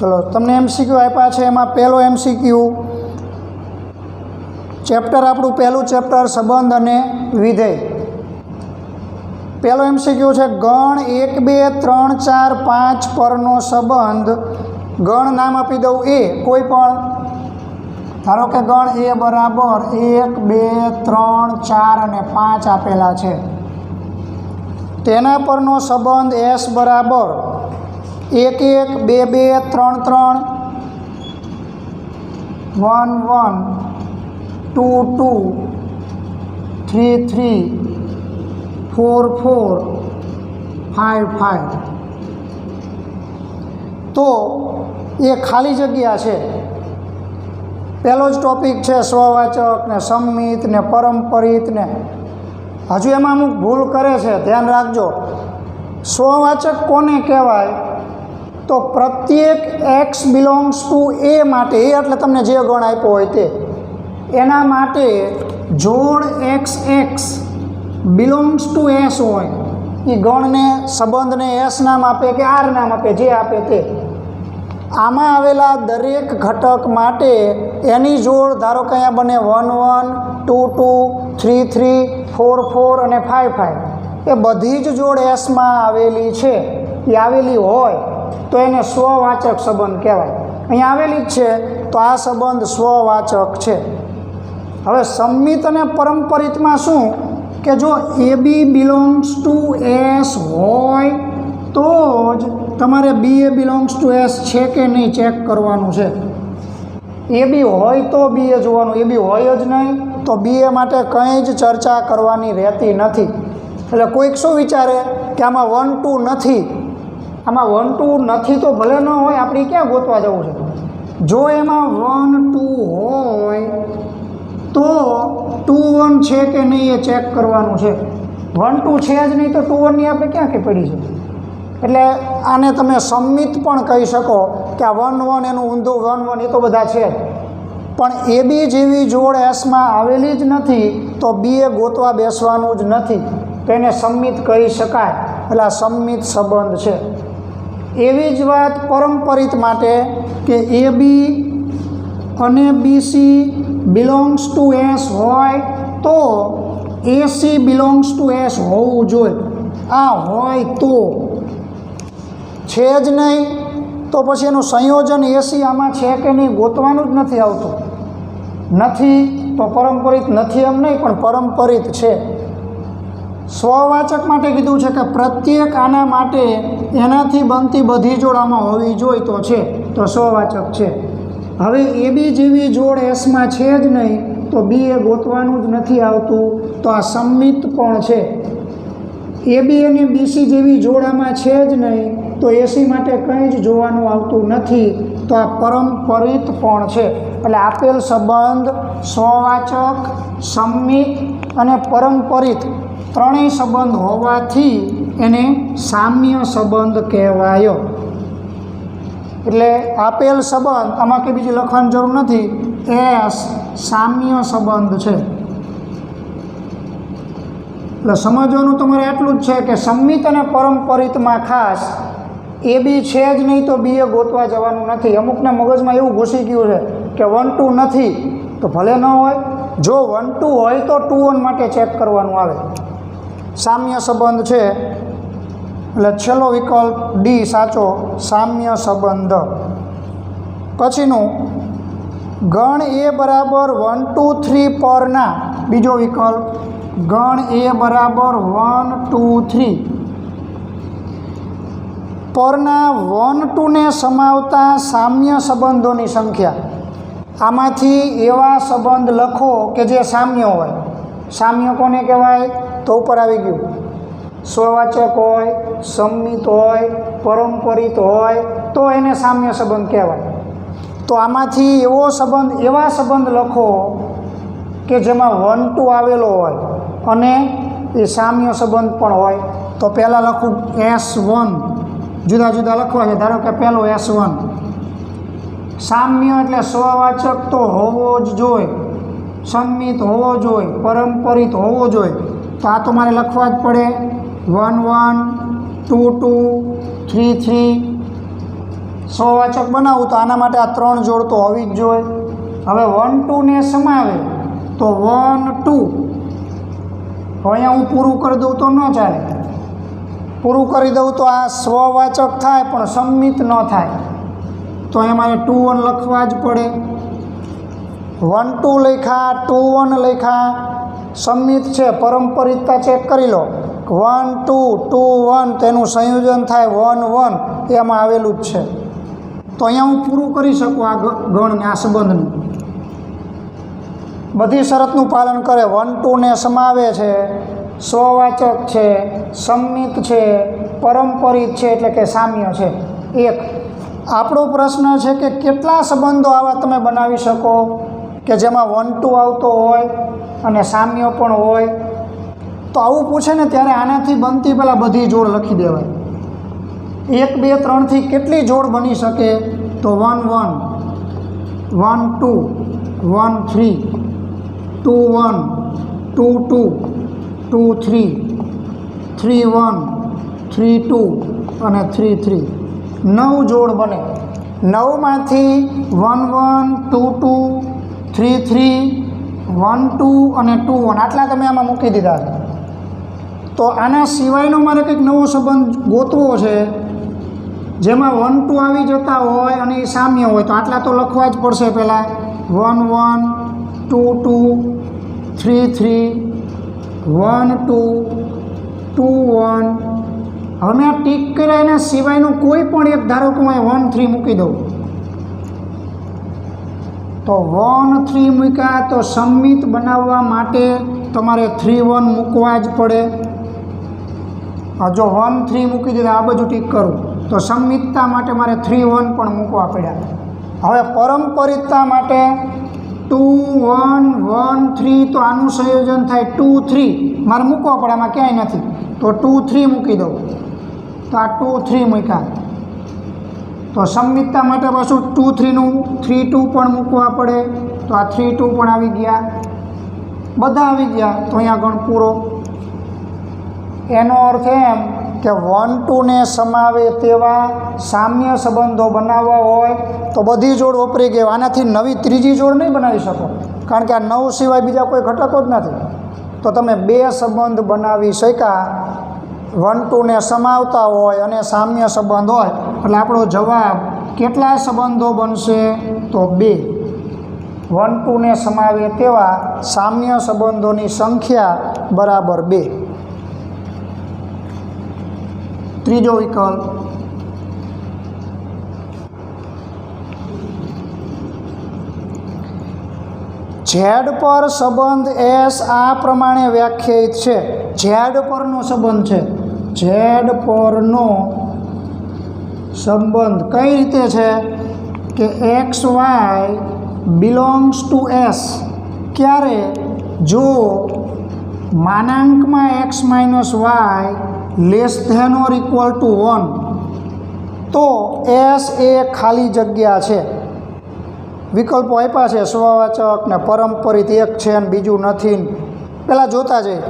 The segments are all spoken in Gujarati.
चलो तमने एमसीक्यू आप्या छे। एमां पहेलो एमसीक्यू चेप्टर आपणुं पहेलुं चेप्टर संबंध अने विधेय। पहेलो एमसीक्यू छे गण 1 2 3 4 5 परनो संबंध। गण नाम आपी दઉં ए कोई पण, धारो के गण ए बराबर 1 2 3 4 અને 5 आपेला छे। तेना परनो संबंध एस बराबर 1 1 2 2 3 3 1 1 2 2 3 3 4 4 5 5। तो ये खाली जग्या है। पहलो ज टॉपिक है स्ववाचक ने सम्मित ने परम्परित ने हजू एम अमुक भूल करे छे, ध्यान राखजो। स्ववाचक कोने कहेवाय तो प्रत्येक एक्स बिलोंग्स टू ए माटे, ए एटले तमने जे गण आप्यो होय ते एना माटे जोड़ X X belongs to S होय ए गण ने संबंध ने एस नाम आपे के आर नाम आपे, जे आपे ते आमां आवेला दरेक घटक माटे एनी जोड़ धारो के अहींया बने 1 1 2 2 3 3 4 4 અને 5 5 ए बधी ज जोड़ एस में आवेली छे। ए आवेली होय तो एने स्ववाचक संबंध कहेवाय। अहीं आवेली ज छे तो आ संबंध स्ववाचक छे। हवे सम्मित अने परम्परित में शुं के जो A B belongs to S होय तो ज तमारे B A belongs to S छे के नहीं चेक करवानुं छे। ए बी होय तो बी ए जोवानुं, ए बी होय ज नहीं तो बी ए माटे कंई ज चर्चा करवानी रहती नथी। एटले कोईक शुं विचारे के आमां 1 2 नथी, आमां 1 2 नथी तो भले न होय, आपणे क्यां गोतवा जवुं छे। जो एमां 1 2 होय तो 2 1 छे के नहीं ए चेक करवानुं छे। 1 2 छे ज नहीं तो 2 1 नी आपणे क्यां के पड़ी छे। એટલે આને તમે सम्मित પણ કહી શકો કે આ 1 1 એનું ઊંધું 1 1 એ તો બધા છે, પણ એ બી જેવી જોડ એસમાં આવેલી જ નથી તો બી એ ગોતવા બેસવાનું જ નથી, તો એને सम्मित કહી શકાય। એટલે આ सम्मित સંબંધ છે। એવી જ વાત પરંપરિત માટે કે એ બી અને બીસી બિલોંગ્સ ટુ એસ હોય તો એસી બિલોંગ્સ ટુ એસ હોવું જોઈએ। આ હોય તો छे ज नहीं तो पछी एनुं संयोजन एसी आमां छे के नहीं गोतवानुं ज नथी आवतुं। नथी तो परम्परित नथी एम नहीं पण परम्परित छे। स्ववाचक माटे कीधुं छे के प्रत्येक आना माटे एनाथी बनती बधी जोड़ आमां होवी जोईए तो छे, तो स्ववाचक छे। हवे ए बी जेवी जोड़ एस मां छे ज नहीं तो बी ए गोतवानुं ज नथी आवतुं, तो आ सम्मित पण छे। ए बी अने बीसी जेवी जोड़ आमां छे ज नहीं तो एसी माटे कंई ज जोवानुं आवतुं नथी, तो आ परम्परित पण छे। एटले आपेल संबंध स्ववाचक, सम्मित अने परम्परित त्रणेय संबंध होवाथी एने साम्य संबंध कहेवायो। एटले आपेल संबंध आमां के बीजी लखवानी जरूर नथी, एस साम्य संबंध छे। એટલે સમજવાનું તમારે એટલું જ છે કે सम्मित અને પરંપરિતમાં ખાસ એ બી છે જ નહીં તો બી એ ગોતવા જવાનું નથી। અમુકને મગજમાં એવું ઘૂસી ગયું છે કે 1 2 નથી તો ભલે ન હોય, જો 1 2 હોય તો 2 1 માટે ચેક કરવાનું આવે। સામ્ય સંબંધ છે એટલે છેલ્લો વિકલ્પ ડી સાચો, સામ્ય સંબંધ। પછીનું ગણ એ બરાબર 1 2 3 પરના બીજો વિકલ્પ गण ए बराबर 1 2 3 परना 1 2 ने समावता साम्य संबंधों संख्या। आमांथी एवा संबंध लखो कि जे साम्य होय। साम्य कोने कहेवाय तो उपर आवी गयुं। स्ववाचक होय, सम्मित होय, परम्परित होय तो एने साम्य संबंध कहेवाय। तो आमांथी एवो संबंध, एवा संबंध लखो कि जेमां 1 2 आवेलो होय अने ए साम्य संबंध पण होय। तो पहला लखूँ S1, जुदा जुदा लखवा है। धारो के पहलो S1 साम्य एटले स्ववाचक तो होवो ज जोईए, सम्मित होवो जोईए, परम्परित होवो जोईए। तो आ तो मारे लखवा ज पड़े 1 1 2 2 3 3 સ્વવાચક બનાવું તો આના માટે આ 3 જોડ તો હોવી જ જોઈએ. હવે 1 2 ને સમાવે તો 1 2. હવે અહીંયા હું પૂરું કરી દઉં તો ન ચાલે. પૂરું કરી દઉં તો આ સ્વવાચક થાય પણ સંમિત ન થાય, તો અહીંયા મારે 2 1 લખવા જ પડે. 1 2 લખ્યા, 2 1 લખ્યા, સંમિત છે. પરંપરિતતા ચેક કરી લો. 1 2 2 1 તેનું સંયોજન થાય 1 1, એમાં આવેલું જ છે. તો અહીંયા હું પૂરું કરી શકું આ ગણને, આ સંબંધનું. બધી શરતનું પાલન કરે. 1 2 ને સમાવે છે, સ્વવાચક છે, સંમિત છે, પરંપરિત છે એટલે કે સામ્ય છે. એક આપણો પ્રશ્ન છે કે કેટલા સંબંધો આવા તમે બનાવી શકો કે જેમાં 1 2 આવતો હોય અને સામ્ય પણ હોય. તો આવું પૂછે ને ત્યારે આનાથી બનતી પહેલાં બધી જોડ લખી દેવાય. 1 2 3 થી કેટલી જોડ બની શકે? તો 1 1 1 2 1 3 2 1 2 2 2 3 3 1 3 2 અને 3 3. 9 જોડ બને. 9 માંથી 1 1 2 2 3 3 1 2 અને 2 1 આટલા તમે આમાં મૂકી દીધા છે. તો આના સિવાયનો મારે કંઈક નવો સંબંધ ગોતવો છે જેમાં 1 2 આવી જતા હોય અને એ સામ્ય હોય. તો આટલા તો લખવા જ પડશે પહેલાં. 1 1 2 2 3 3 1 2 2 1. હવે મેં આ ટીક કર્યા એના સિવાયનું કોઈ પણ એક ધારો કે હું 1 3 મૂકી દઉં તો 1 3 મૂક્યા તો સંમિત બનાવવા માટે તમારે 3 1 મૂકવા જ પડે. જો 1 3 મૂકી દીધા આ બાજુ ટીક કરું તો સંમિતતા માટે મારે 3 1 પણ મૂકવા પડ્યા. હવે પરંપરિતતા માટે 2 1 1 3 તો આનું સંયોજન થાય 2 3 મારે મૂકવા પડે, આમાં ક્યાંય નથી. તો 2 3 મૂકી દઉં તો આ 2 3 મૂક્યા. તો સંમિતતા માટે પાછું 2 3 નું 3 2 પણ મૂકવા પડે. તો આ 3 2 પણ આવી ગયા, બધા આવી ગયા. તો અહીંયા ગણ પૂરો. એનો અર્થ એમ કે 1 2 ને સમાવે તેવા સામ્ય સંબંધો બનાવવા હોય તો બધી જોડ વપરી ગઈ. આનાથી નવી ત્રીજી જોડ નહીં બનાવી શકો કારણ કે આ 9 સિવાય બીજા કોઈ ઘટકો જ નથી. તો તમે 2 સંબંધ બનાવી શક્યા 1 2 ને સમાવતા હોય અને સામ્ય સંબંધ હોય. એટલે આપણો જવાબ કેટલા સંબંધો બનશે? તો 2. 1 2 ને સમાવે તેવા સામ્ય સંબંધોની સંખ્યા બરાબર 2. ત્રીજો વિકલ્પ ઝેડ પર સંબંધ એસ આ પ્રમાણે વ્યાખ્યાયિત છે. ઝેડ પરનો સંબંધ છે. ઝેડ પરનો સંબંધ કઈ રીતે છે કે X Y belongs to S. ક્યારે? જો માનાંકમાં X minus Y less than or equal to 1 તો એસ એ ખાલી જગ્યા છે. વિકલ્પો આપ્યા છે સ્વવાચક ને પરંપરિત એક છે ને બીજું નથી. પહેલાં જોતા જઈએ.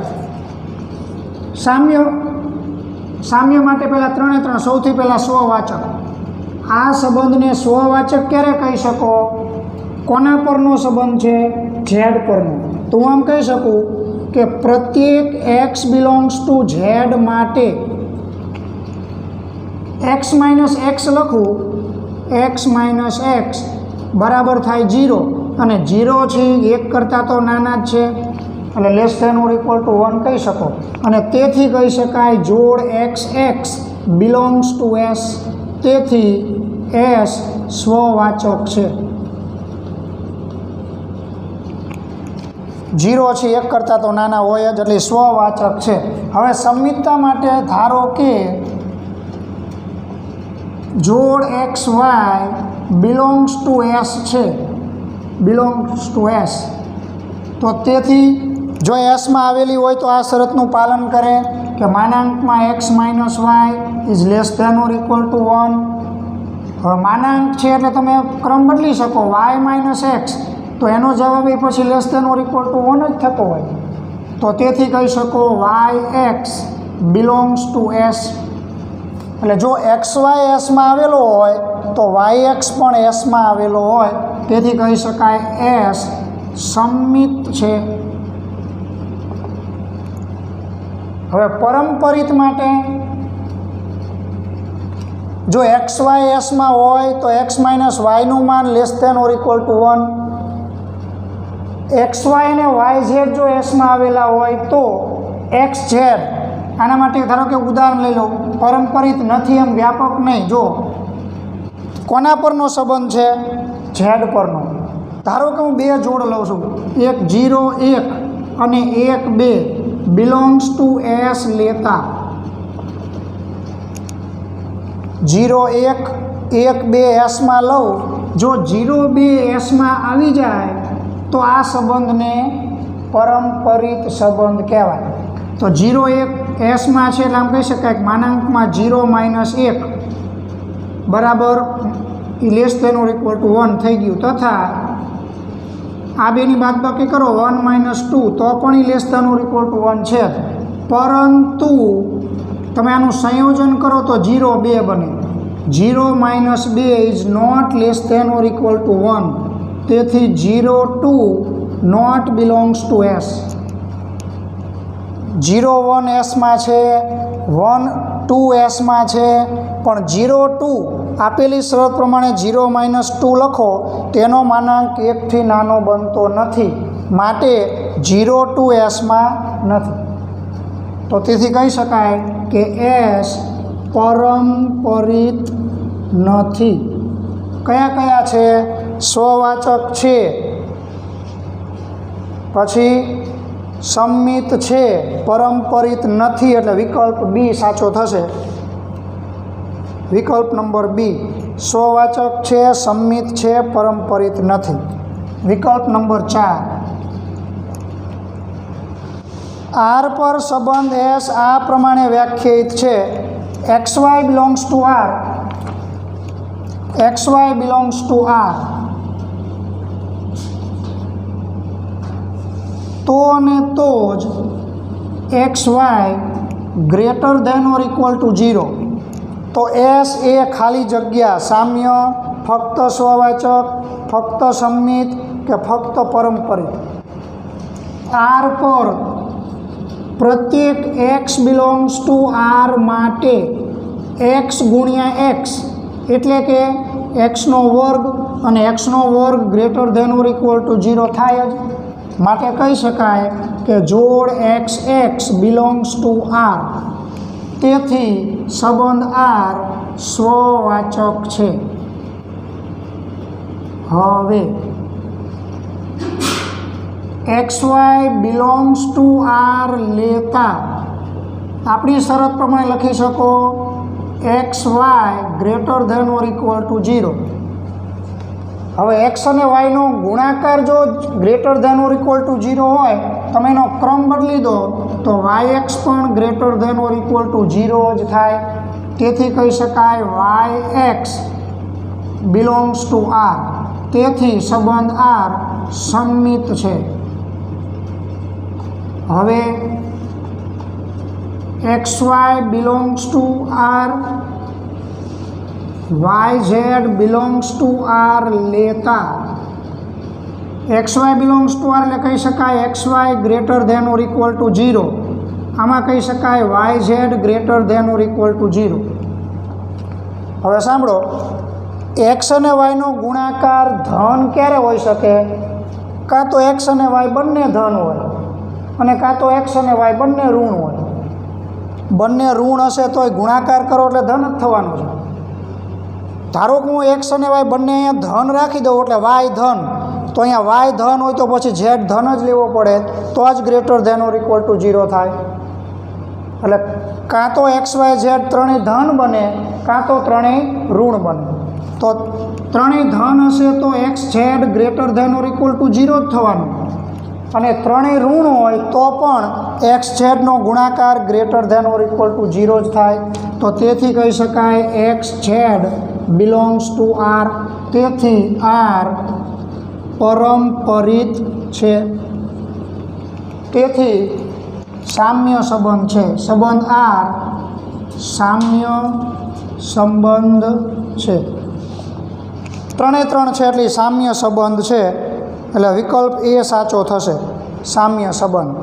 સામ્ય માટે પહેલાં 3 3 સૌથી પહેલાં સ્વવાચક. આ સંબંધને સ્વવાચક ક્યારે કહી શકો? કોના પરનો સંબંધ છે? ઝેડ પરનો. તો હું આમ કહી શકું કે પ્રત્યેક એક્સ બિલોંગ્સ ટુ ઝેડ માટે એક્સ માઇનસ એક્સ લખું. એક્સ માઇનસ એક્સ બરાબર થાય 0 અને 0 છે 1 કરતાં તો નાના જ છે એટલે less than or equal to 1 કહી શકો. અને તેથી કહી શકાય જોડ X X belongs to S. તેથી એસ સ્વવાચક છે. 0 છે 1 કરતાં તો નાના હોય જ એટલે સ્વવાચક છે. હવે સંમિતતા માટે ધારો કે જોડ X Y belongs to S છે. બિલોંગ્સ ટુ એસ તો તેથી જો એસમાં આવેલી હોય તો આ શરતનું પાલન કરે કે માનાંકમાં X minus Y is less than or equal to 1. હવે માનાંક છે એટલે તમે ક્રમ બદલી શકો. વાય માઇનસ એક્સ તો એનો જવાબ એ પછી less than or equal to 1 જ થતો હોય. તો તેથી કહી શકો Y X belongs to S. એટલે જો એક્સ વાય એસમાં આવેલો હોય તો વાય એક્સ પણ એસમાં આવેલો હોય, તેથી કહી શકાય એસ સમમિત છે. હવે પરંપરિત માટે જો એક્સ વાય એસમાં હોય તો એક્સ માઇનસ વાયનું માન less than or equal to 1. X Y અને વાય ઝેડ જો એસમાં આવેલા હોય તો એક્સ ઝેડ, આના માટે ધારો કે ઉદાહરણ લઈ લો, પરંપરિત નથી એમ વ્યાપક નહીં. જો કોના પરનો સંબંધ છે? ઝેડ પરનો. ધારો કે હું બે જોડ લઉં છું, એક 0 1 અને 1 2 બિલોંગ્સ ટુ એસ લેતા 0 1 1 2 એસમાં લઉં, જો 0 2 એસમાં આવી જાય તો આ સંબંધને પરંપરિત સંબંધ કહેવાય. તો 0 1 એસમાં છે એટલે આમ કહી શકાય કે માનાંકમાં 0 - 1 બરાબર less than or equal to 1 થઈ ગયું, તથા આ બેની બાદબાકી કરો 1 - 2 તો પણ એ less than or equal to 1 છે. પરંતુ તમે આનું સંયોજન કરો તો 0 2 બને. 0 - 2 is not less than or equal to 1, તેથી 0 2 નોટ બિલોંગ્સ ટુ એસ. 0 1 એસમાં છે, 1 2 એસમાં છે, પણ 0 2 આપેલી શરત પ્રમાણે 0 - 2 લખો, તેનો માનાંક 1 થી નાનો બનતો નથી, માટે 0 2 એસમાં નથી. તો તેથી કહી શકાય કે એસ પરંપરિત નથી. કયા કયા છે? સ્વવાચક છે, પછી સંમિત છે, પરંપરિત નથી, એટલે વિકલ્પ બી સાચો થશે. વિકલ્પ નંબર બી, સ્વવાચક છે, સંમિત છે, પરંપરિત નથી. વિકલ્પ નંબર 4, આર પર સંબંધ એસ આ પ્રમાણે વ્યાખ્યાયિત છે: X Y belongs to R, X Y belongs to R, તો અને તો જ X Y greater than or equal to 0. તો એસ એ ખાલી જગ્યા, સામ્ય, ફક્ત સ્વવાચક, ફક્ત સંમિત કે ફક્ત પરંપરિત. આર પર પ્રત્યેક એક્સ બિલોંગ્સ ટુ આર માટે એક્સ ગુણ્યા એક્સ એટલે કે એક્સનો વર્ગ, અને એક્સનો વર્ગ greater than or equal to 0 થાય જ. માટે કહી શકાય કે જોડ X X belongs to R, તેથી સંબંધ આર સ્વવાચક છે. હવે X Y belongs to R લેતા આપણી શરત પ્રમાણે લખી શકો X Y greater than or equal to 0. હવે એક્સ અને વાયનો ગુણાકાર જો greater than or equal to 0 હોય, તમે એનો ક્રમ બદલી દો તો વાય એક્સ પણ greater than or equal to 0 જ થાય. તેથી કહી શકાય Y X belongs to R, તેથી સંબંધ આર સંમિત છે. હવે X Y belongs to R, Y Z belongs to R લેતા X Y belongs to R એટલે કહી શકાય X Y greater than or equal to 0. આમાં કહી શકાય Y Z greater than or equal to 0. હવે સાંભળો, એક્સ અને વાયનો ગુણાકાર ધન ક્યારે હોઈ શકે? કાં તો એક્સ અને વાય બંને ધન હોય, અને કાં તો એક્સ અને વાય બંને ઋણ હોય. બંને ઋણ હશે તોય ગુણાકાર કરો એટલે ધન જ થવાનું છે. ધારો કે હું એક્સ અને વાય બંને અહીંયા ધન રાખી દઉં એટલે વાય ધન, તો અહીંયા વાય ધન હોય તો પછી ઝેડ ધન જ લેવો પડે, તો જ greater than or equal to 0 થાય. એટલે કાં તો એક્સ વાય ઝેડ ત્રણેય ધન બને, કાં તો ત્રણેય ઋણ બને. તો ત્રણેય ધન હશે તો X Z greater than or equal to 0 જ થવાનું, અને ત્રણેય ઋણ હોય તો પણ એક્સ ઝેડનો ગુણાકાર greater than or equal to 0 જ થાય. તો તેથી કહી શકાય X Z belongs to R, તેથી આર પરંપરિત છે. તેથી સામ્ય સંબંધ છે. સંબંધ આર સામ્ય સંબંધ છે. 3 એ 3 છે એટલે સામ્ય સંબંધ છે, એટલે વિકલ્પ એ સાચો થશે, સામ્ય સંબંધ.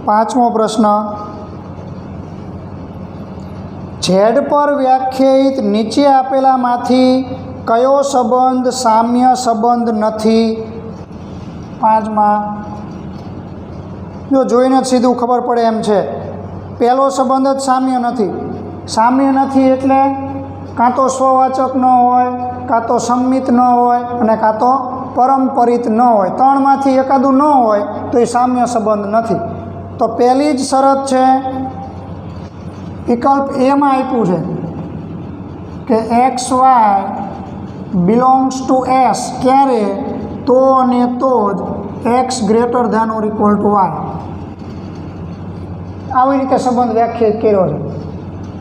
પાંચમો પ્રશ્ન, ઝેડ પર વ્યાખ્યાયિત નીચે આપેલામાંથી કયો સંબંધ સામ્ય સંબંધ નથી? 5માં જો જોઈને જ સીધું ખબર પડે એમ છે. પહેલો સંબંધ જ સામ્ય નથી. સામ્ય નથી એટલે કાં તો સ્વવાચક ન હોય, કાં તો સંમિત ન હોય, અને કાં તો પરંપરિત ન હોય. 3માંથી એકાદું ન હોય તો એ સામ્ય સંબંધ નથી. તો પહેલી જ શરત છે, વિકલ્પ એમાં આપ્યું છે કે X Y belongs to S. ક્યારે? તો અને તો જ X greater than or equal to Y. આવી રીતે સંબંધ વ્યાખ્યાયિત કર્યો છે.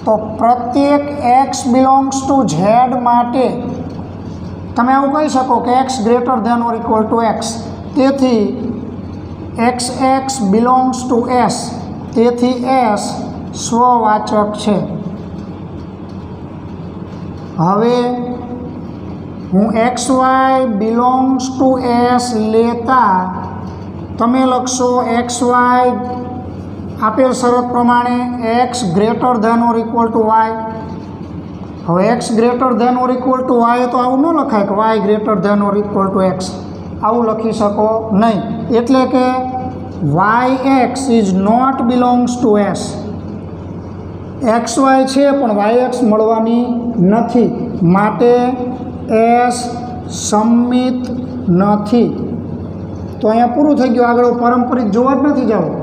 તો પ્રત્યેક એક્સ બિલોંગ્સ ટુ ઝેડ માટે તમે એવું કહી શકો કે X greater than or equal to X. તેથી X X belongs to S, તેથી એસ સ્વવાચક છે. હવે હું X Y belongs to S લેતા તમે લખશો એક્સ વાય આપેલ શરત પ્રમાણે X greater than or equal to Y. હવે X greater than or equal to Y તો આવું ન લખાય કે Y greater than or equal to X, આવું લખી શકો નહીં. એટલે કે Y x is not belongs to S. X Y છે પણ વાય એક્સ મળવાની નથી, માટે એસ સંમિત નથી. તો અહીંયા પૂરું થઈ ગયું. આગળ પારંપરિક જોવા જ નથી જવું.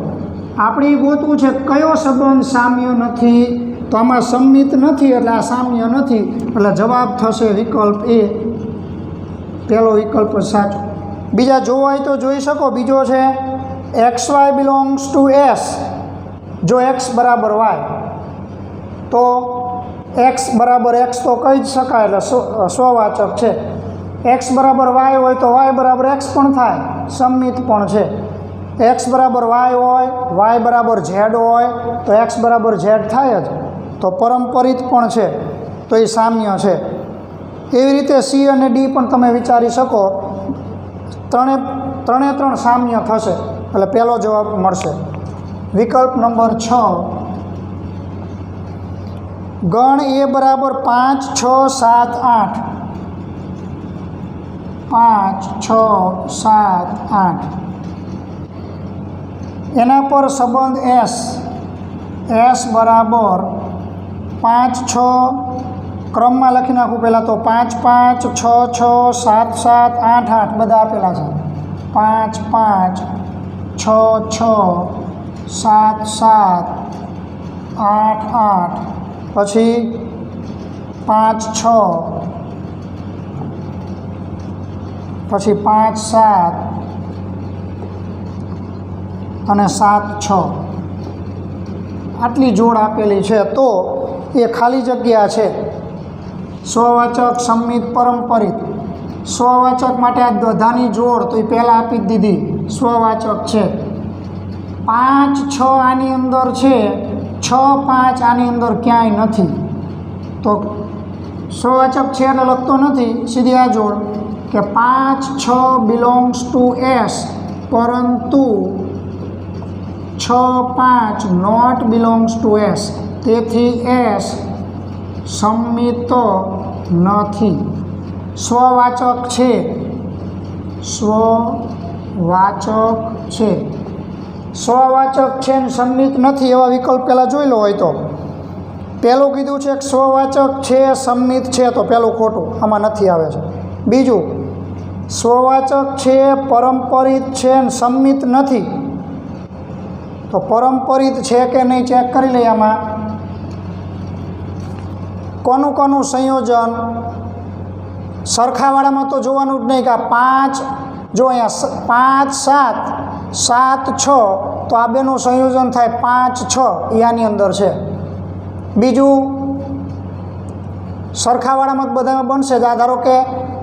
આપણે ગોતવું છે કયો સંબંધ સામ્ય નથી. તો આમાં સંમિત નથી એટલે આ સામ્ય નથી, એટલે જવાબ થશે વિકલ્પ એ, પહેલો વિકલ્પ સાચો. બીજા જોવા હોય તો જોઈ શકો. બીજો છે X Y belongs to S. જો એક્સ બરાબર વાય તો એક્સ બરાબર એક્સ તો કહી જ શકાય, એટલે સ્વવાચક છે. એક્સ બરાબર વાય હોય તો વાય બરાબર એક્સ પણ થાય, સંમિત પણ છે. એક્સ બરાબર વાય હોય, વાય બરાબર ઝેડ હોય તો એક્સ બરાબર ઝેડ થાય જ, તો પરંપરિત પણ છે, તો એ સામ્ય છે. એવી રીતે સી અને ડી પણ તમે વિચારી શકો. ત્રણે 3 સામ્ય થશે, એટલે પહેલો જવાબ મળશે. વિકલ્પ નંબર 6, ગણ એ બરાબર 5, 6, 7, 8. 5, 6, 7, 8 એના પર સંબંધ એસ. એસ બરાબર 5, 6 ક્રમમાં લખી નાખું પહેલાં તો 5, 5, 6, 6, 7, 7, 8, 8 બધા આપેલા છે. 5, 5, 6, 6, 7, 7, 8, 8 પછી 5, 6 પછી 5, 7 અને 7, 6 આટલી જોડ આપેલી છે. તો એ ખાલી જગ્યા છે. સ્વવાચક, સંમિત, પરંપરિત. સ્વવાચક માટે આ બધાની જોડ તો એ પહેલાં આપી જ દીધી, સ્વવાચક છે. 5, 6 આની અંદર છે, 6, 5 આની અંદર ક્યાંય નથી. તો સ્વવાચક છે એટલે લખતો નથી, સીધી આ જોડ કે 5, 6 બિલોંગ્સ ટુ એસ. પરંતુ 6, 5 નોટ બિલોંગ્સ ટુ એસ, તેથી એસ સંમિત નથી. સ્વવાચક છે, સ્વવાચક છે, સ્વવાચક છે ને સંમિત નથી એવા વિકલ્પ પહેલાં જોઈ લો હોય તો. પહેલું કીધું છે કે સ્વવાચક છે સંમિત છે, તો પહેલું ખોટું, આમાં નથી આવે છે. બીજું, સ્વવાચક છે પરંપરિત છે ને સંમિત નથી, તો પરંપરિત છે કે નહીં ચેક કરી લઈએ. આમાં કોનું સંયોજન સરખાવાળામાં તો જોવાનું જ નહીં કે આ 5, જો અહીંયા 5, 7, 7, 6, તો આ બેનું સંયોજન થાય 5, 6, એ આની અંદર છે. બીજું, સરખાવાળામાં જ બધામાં બનશે જ. આ ધારો કે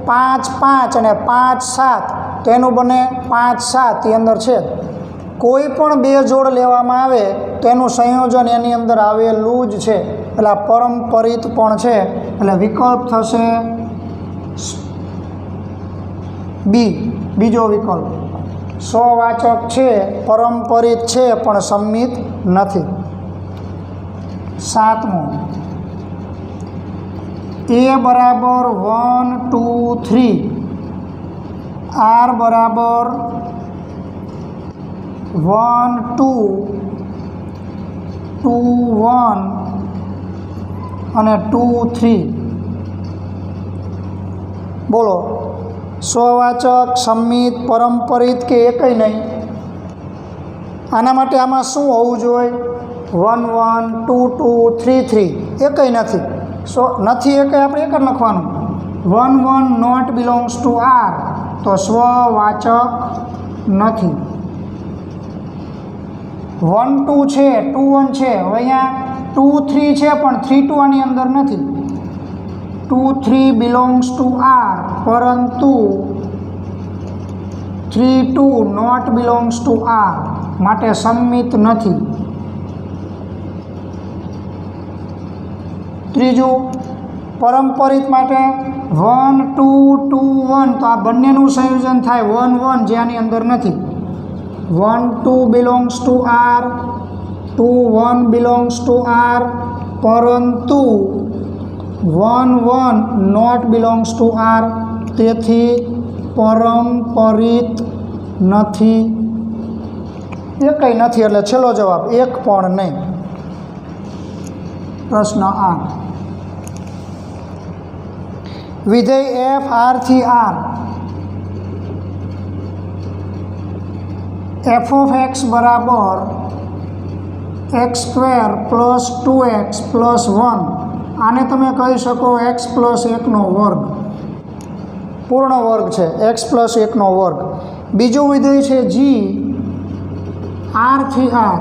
5, 5 અને 5, 7, તો એનું બને 5, 7, એ અંદર છે. કોઈ પણ બે જોડ લેવામાં આવે તો એનું સંયોજન એની અંદર આવેલું જ છે, એટલે આ પરંપરિત પણ છે. એટલે વિકલ્પ થશે બી, બીજો વિકલ્પ. સ્વવાચક છે, પરંપરિત છે પણ સંમિત નથી. 7મો, એ બરાબર 1, 2, 3, આર બરાબર 1, 2, 1 અને 2, 3. બોલો, સ્વવાચક, સંમિત, પરંપરિત કે એકય નહીં? આના માટે આમાં શું હોવું જોઈએ? 1, 1, 2, 2, 3, 3, એકય નથી. નથી એકય આપણે એક જ લખવાનું. 1, 1 નોટ બિલોંગ્સ ટુ આર, તો સ્વવાચક નથી. 1, 2 છે, 2, 1 છે. હવે અહીંયા 2, 3 છે પણ 3, 2 આની અંદર નથી. 2, 3 બિલોંગ્સ ટુ આર, પરંતુ 3, 2 નોટ બિલોંગ્સ ટુ આર, માટે સંમિત નથી. ત્રીજું, પરંપરિત માટે 1, 2, 2, 1, તો આ બંનેનું સંયોજન થાય 1, 1, જે આની અંદર નથી. 1, 2 belongs to R, 2, 1 belongs to R, પરંતુ 1, 1 નોટ બિલોંગ્સ ટુ આર, તેથી પરંપરિત નથી. એકય નથી, એટલે છેલ્લો જવાબ એક પણ નહીં. પ્રશ્ન 8, વિધેય એફ આર થી આર એફ ઓફ એક્સ બરાબર x² પ્લસ 2x પ્લસ 1, આને તમે કહી શકો x પ્લસ 1નો વર્ગ, પૂર્ણ વર્ગ છે, x પ્લસ 1નો વર્ગ. બીજું વિધેય છે જી આર થી આર,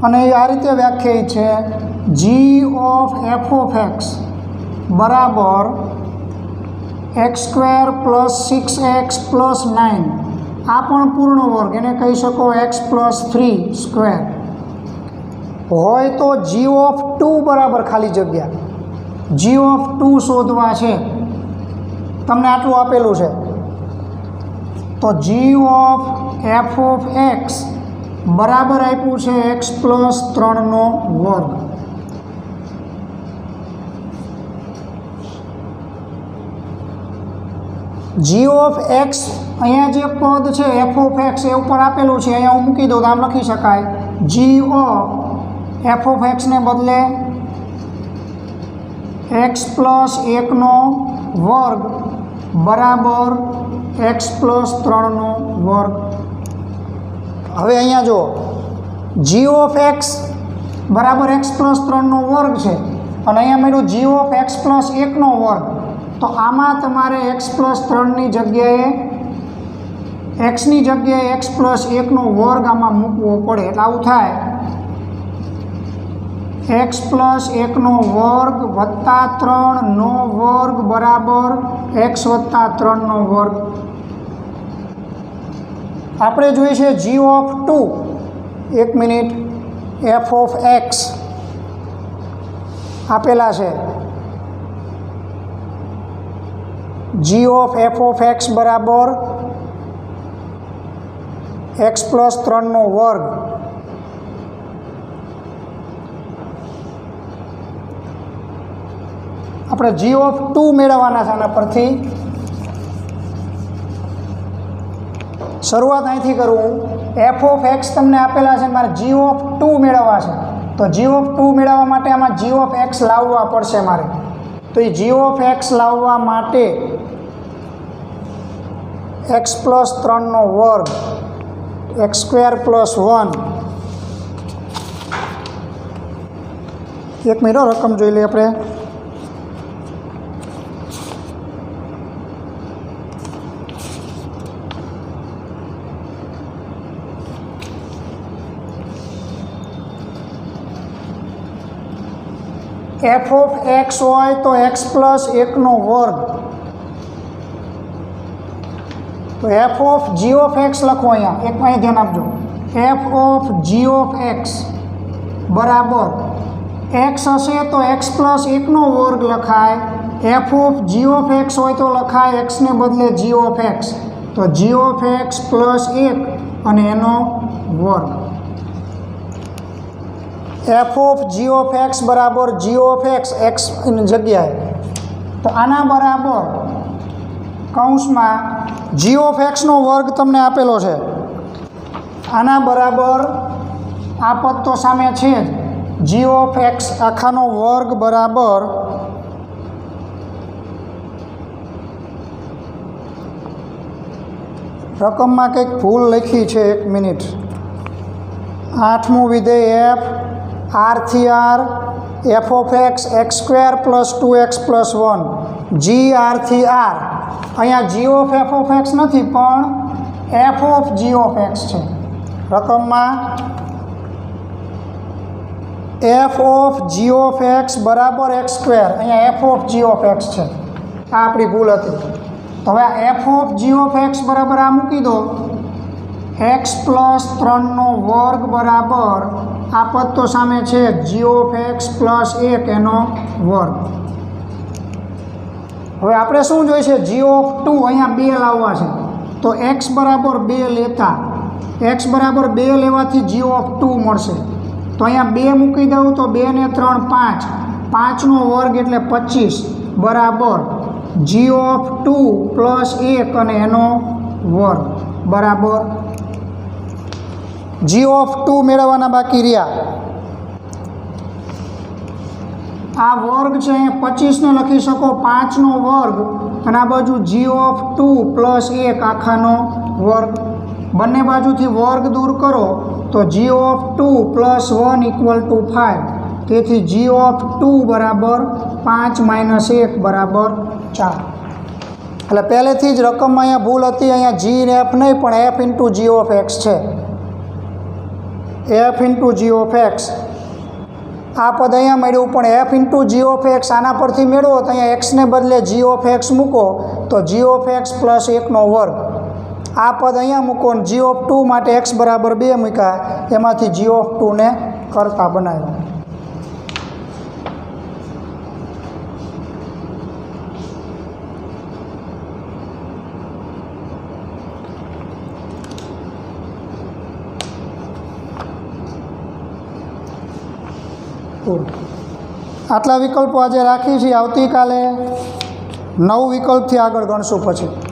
અને એ આ રીતે વ્યાખ્યાયિત છે, G of F of X બરાબર x² પ્લસ 6x પ્લસ 9, આ પણ પૂર્ણ વર્ગ, એને કહી શકો x પ્લસ 3² હોય તો જી ઓફ 2 બરાબર ખાલી જગ્યા જી ઓફ 2 શોધવા છે. તમને આટલું આપેલું છે, તો જી ઓફ એફ ઓફ એક્સ બરાબર આપ્યું છે x પ્લસ 3નો વર્ગ. જી ઓફ એક્સ, અહીંયા જે પદ છે એફ ઓફ એક્સ એ ઉપર આપેલું છે, અહીંયા હું મૂકી દઉં તો આમ લખી શકાય, જી ઓફ એફ ઓફ એક્સને બદલે એક્સ પ્લસ 1નો વર્ગ બરાબર એક્સ પ્લસ 3નો વર્ગ. હવે અહીંયા જો જી ઓફ એક્સ બરાબર એક્સ પ્લસ 3નો વર્ગ છે, અને અહીંયા મળ્યું જી ઓફ એક્સ પ્લસ 1નો વર્ગ, તો આમાં તમારે એક્સ પ્લસ 3ની જગ્યાએ એક્સની જગ્યાએ એક્સ પ્લસ 1નો વર્ગ આમાં મૂકવો પડે. એટલે આવું થાય, એક્સ પ્લસ 1નો વર્ગ વત્તા 3નો વર્ગ બરાબર એક્સ વત્તા 3નો વર્ગ. આપણે જોઈએ છે G of 2, 1 minute, F of X આપેલા છે, G of F of X બરાબર x પ્લસ 3નો વર્ગ આપણે g(2) મેળવવાના છે. આના પરથી શરૂઆત અહીંથી કરું. f(x) તમને આપેલા છે, મારે g(2) મેળવવા છે. તો g(2) મેળવવા માટે આમાં g(x) લાવવા પડશે મારે. તો એ g(x) લાવવા માટે x પ્લસ 3નો વર્ગ x² પ્લસ 1. એક મિનિટ રકમ જોઈ લઈએ આપણે. f(x) હોય તો x પ્લસ 1નો વર્ગ. તો f(g(x) લખો અહીંયા. એક અહીં ધ્યાન આપજો. f(g(x) બરાબર x હશે તો x પ્લસ 1નો વર્ગ લખાય. f(g(x) હોય તો લખાય x ને બદલે g(x). તો g(x) પ્લસ 1 અને એનો વર્ગ. f(g(x) બરાબર g(x) x ની જગ્યાએ. તો આના બરાબર કૌંસમાં g(x) નો વર્ગ તમને આપેલો છે. આના બરાબર આ પદ તો સામે છે જ. g(x) આખાનો વર્ગ બરાબર રકમમાં કંઈક ભૂલ લખી છે. 1 મિનિટ. 8મું વિધેય f r/r f(x) x² plus 2x plus 1 g r/r. અહીંયા g(f(x) નથી પણ f(g(x) છે. રકમમાં f(g(x) બરાબર x². અહીંયા f(g(x) છે. આ આપણી ભૂલ હતી. તો હવે આ f(g(x) બરાબર આ મૂકી દો. x પ્લસ 3નો વર્ગ બરાબર આ પદ તો સામે છે g(x) પ્લસ 1 એનો વર્ગ. હવે આપણે શું જોઈશે? g(2) અહીંયા 2 લાવવા છે. તો x બરાબર 2 લેતા x બરાબર 2 લેવાથી g(2) મળશે. તો અહીંયા 2 મૂકી દઉં તો 2 ને 3 5. 5નો વર્ગ એટલે 25 બરાબર g(2) પ્લસ 1 અને એનો વર્ગ બરાબર g(2) મેળવવાના બાકી રહ્યા. આ વર્ગ છે 25 ને લખી શકો 5નો વર્ગ અને આ બાજુ g(2) પ્લસ 1 આખાનો વર્ગ. બંને બાજુથી વર્ગ દૂર કરો તો g(2) પ્લસ 1 = 5. તેથી g(2) બરાબર 5 - 1 બરાબર 4. એટલે પહેલેથી જ રકમમાં અહીંયા ભૂલ હતી. અહીંયા g ને f નહીં પણ f × g(x) છે. f × g(x) આ પદ અહીંયા મળ્યું પણ f × g(x) આના પરથી મેળવો તો અહીંયા x ને બદલે g(x) મૂકો તો g(x) પ્લસ 1નો વર્ગ. આ પદ અહીંયા મૂકો ને g(2) માટે x બરાબર 2 મૂક્યા. એમાંથી g(2) ને કરતા બનાવ્યા. આટલા વિકલ્પો આજે રાખી છીએ. આવતીકાલે 9 વિકલ્પથી આગળ ગણશું પછી.